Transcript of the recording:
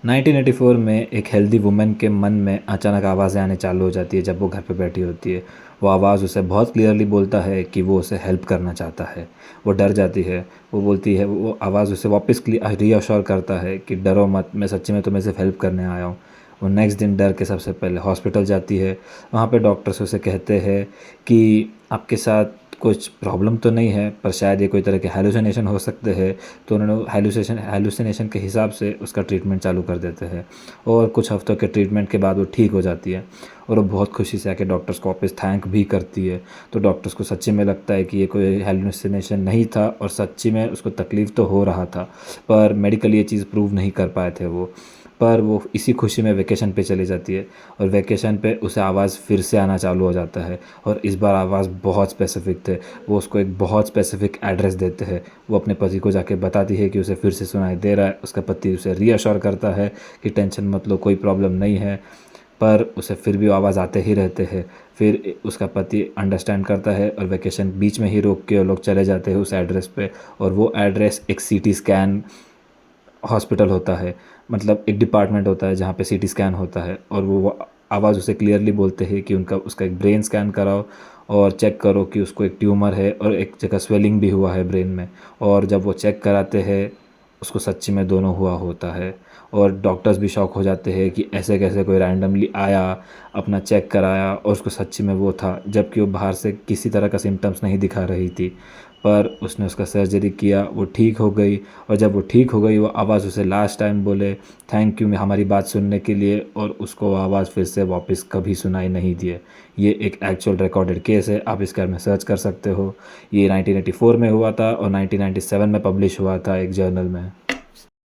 1984 में एक healthy woman के मन में अचानक आवाज़ें आने चालू हो जाती है जब वो घर पे बैठी होती है। वो आवाज़ उसे बहुत क्लियरली बोलता है कि वो उसे हेल्प करना चाहता है। वो डर जाती है। वो बोलती है, वो आवाज़ उसे वापस रीअश्योर करता है कि डरो मत, मैं सच्ची में तुम्हें सिर्फ हेल्प करने आया हूँ। वो नेक्स्ट दिन डर के सबसे पहले हॉस्पिटल जाती है। वहाँ पे डॉक्टर्स उसे कहते हैं कि आपके साथ कुछ प्रॉब्लम तो नहीं है, पर शायद ये कोई तरह के हेलुसिनेशन हो सकते हैं। तो उन्होंने हेलुसिनेशन के हिसाब से उसका ट्रीटमेंट चालू कर देते हैं। और कुछ हफ्तों के ट्रीटमेंट के बाद वो ठीक हो जाती है और वो बहुत खुशी से आके डॉक्टर्स को वापस थैंक भी करती है। तो डॉक्टर्स को सच्ची में लगता है कि ये कोई हेलुसिनेशन नहीं था और सच्ची में उसको तकलीफ़ तो हो रहा था, पर मेडिकली ये चीज़ प्रूव नहीं कर पाए थे वो। पर वो इसी खुशी में वेकेशन पे चली जाती है और वेकेशन पे उसे आवाज़ फिर से आना चालू हो जाता है। और इस बार आवाज़ बहुत स्पेसिफिक थे। वो उसको एक बहुत स्पेसिफिक एड्रेस देते हैं। वो अपने पति को जाके बताती है कि उसे फिर से सुनाई दे रहा है। उसका पति उसे रीअश्योर करता है कि टेंशन मत लो, कोई प्रॉब्लम नहीं है, पर उसे फिर भी आवाज़ आते ही रहते हैं। फिर उसका पति अंडरस्टैंड करता है और वेकेशन बीच में ही रोक के वो लोग चले जाते हैं उस एड्रेस पे। और वो एड्रेस एक सीटी स्कैन हॉस्पिटल होता है, मतलब एक डिपार्टमेंट होता है जहाँ पे सीटी स्कैन होता है। और वो आवाज़ उसे क्लियरली बोलते हैं कि उसका एक ब्रेन स्कैन कराओ और चेक करो कि उसको एक ट्यूमर है और एक जगह स्वेलिंग भी हुआ है ब्रेन में। और जब वो चेक कराते हैं, उसको सच्ची में दोनों हुआ होता है। और डॉक्टर्स भी शॉक हो जाते हैं कि ऐसे कैसे कोई रैंडमली आया, अपना चेक कराया और उसको सच्ची में वो था, जबकि वो बाहर से किसी तरह का सिम्टम्स नहीं दिखा रही थी। पर उसने उसका सर्जरी किया, वो ठीक हो गई। और जब वो ठीक हो गई, वो आवाज़ उसे लास्ट टाइम बोले थैंक यू हमारी बात सुनने के लिए, और उसको वो आवाज़ फिर से वापस कभी सुनाई नहीं दी है। ये एक एक्चुअल रिकॉर्डेड केस है, आप इसके बारे में सर्च कर सकते हो। ये 1984 में हुआ था और 1997 में पब्लिश हुआ था एक जर्नल में।